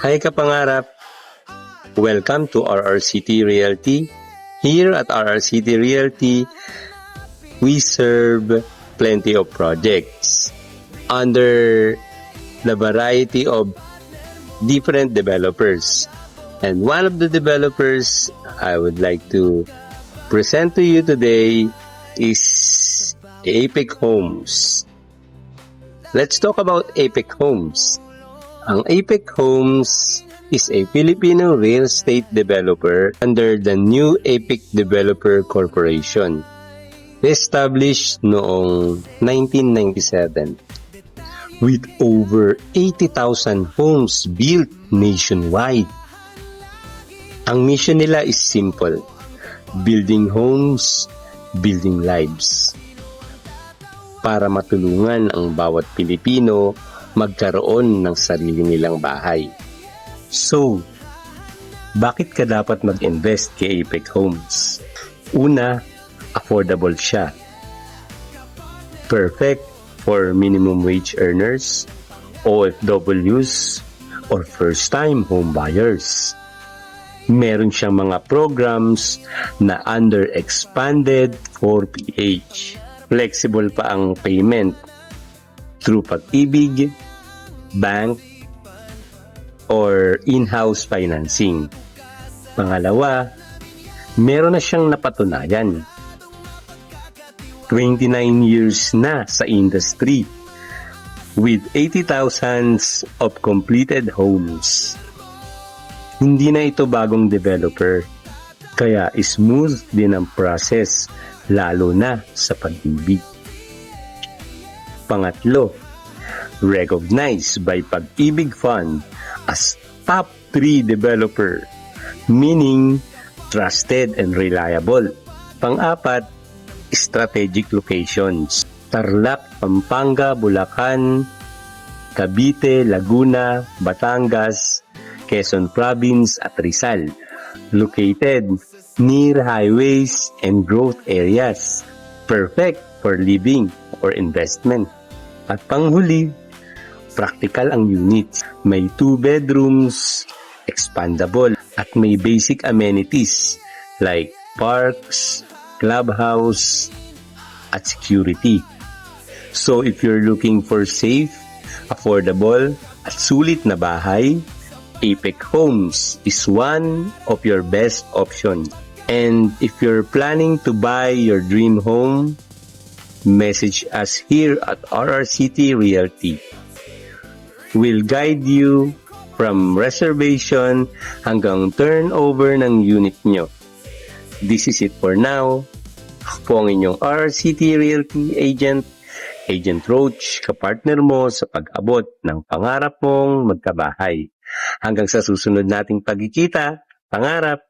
Hi kapangarap! Welcome to RRCT Realty. Here at RRCT Realty, we serve plenty of projects under the variety of different developers. And one of the developers I would like to present to you today is Apex Homes. Let's talk about Apex Homes. Ang Apex Homes is a Filipino real estate developer under the new Apex Developer Corporation, established noong 1997 with over 80,000 homes built nationwide. Ang mission nila is simple: building homes, building lives. Para matulungan ang bawat Pilipino magkaroon ng sarili nilang bahay. So, bakit ka dapat mag-invest kay Apex Homes? Una, affordable siya. Perfect for minimum wage earners, OFWs, or first-time home buyers. Meron siyang mga programs na under expanded 4PH. Flexible pa ang payment through Pag-ibig, bank, or in-house financing. Pangalawa, meron na siyang napatunayan. 29 years na sa industry with 80,000 of completed homes. Hindi na ito bagong developer, kaya smooth din ang process, lalo na sa pag-ibig. Pangatlo, recognized by Pag-ibig Fund as top 3 developer, meaning trusted and reliable. Pang-apat, strategic locations: Tarlac, Pampanga, Bulacan, Cavite, Laguna, Batangas, Quezon Province at Rizal, located near highways and growth areas, perfect for living or investment. At panghuli, practical ang units. May 2 bedrooms, expandable, at may basic amenities like parks, clubhouse, at security. So if you're looking for safe, affordable, at sulit na bahay, Apex Homes is one of your best options. And if you're planning to buy your dream home, message us here at RRCT Realty. We'll guide you from reservation hanggang turnover ng unit nyo. This is it for now. Ako po ang inyong RRCT Realty agent, Agent Roach, kapartner mo sa pag-abot ng pangarap mong magkabahay. Hanggang sa susunod nating pagkikita, pangarap!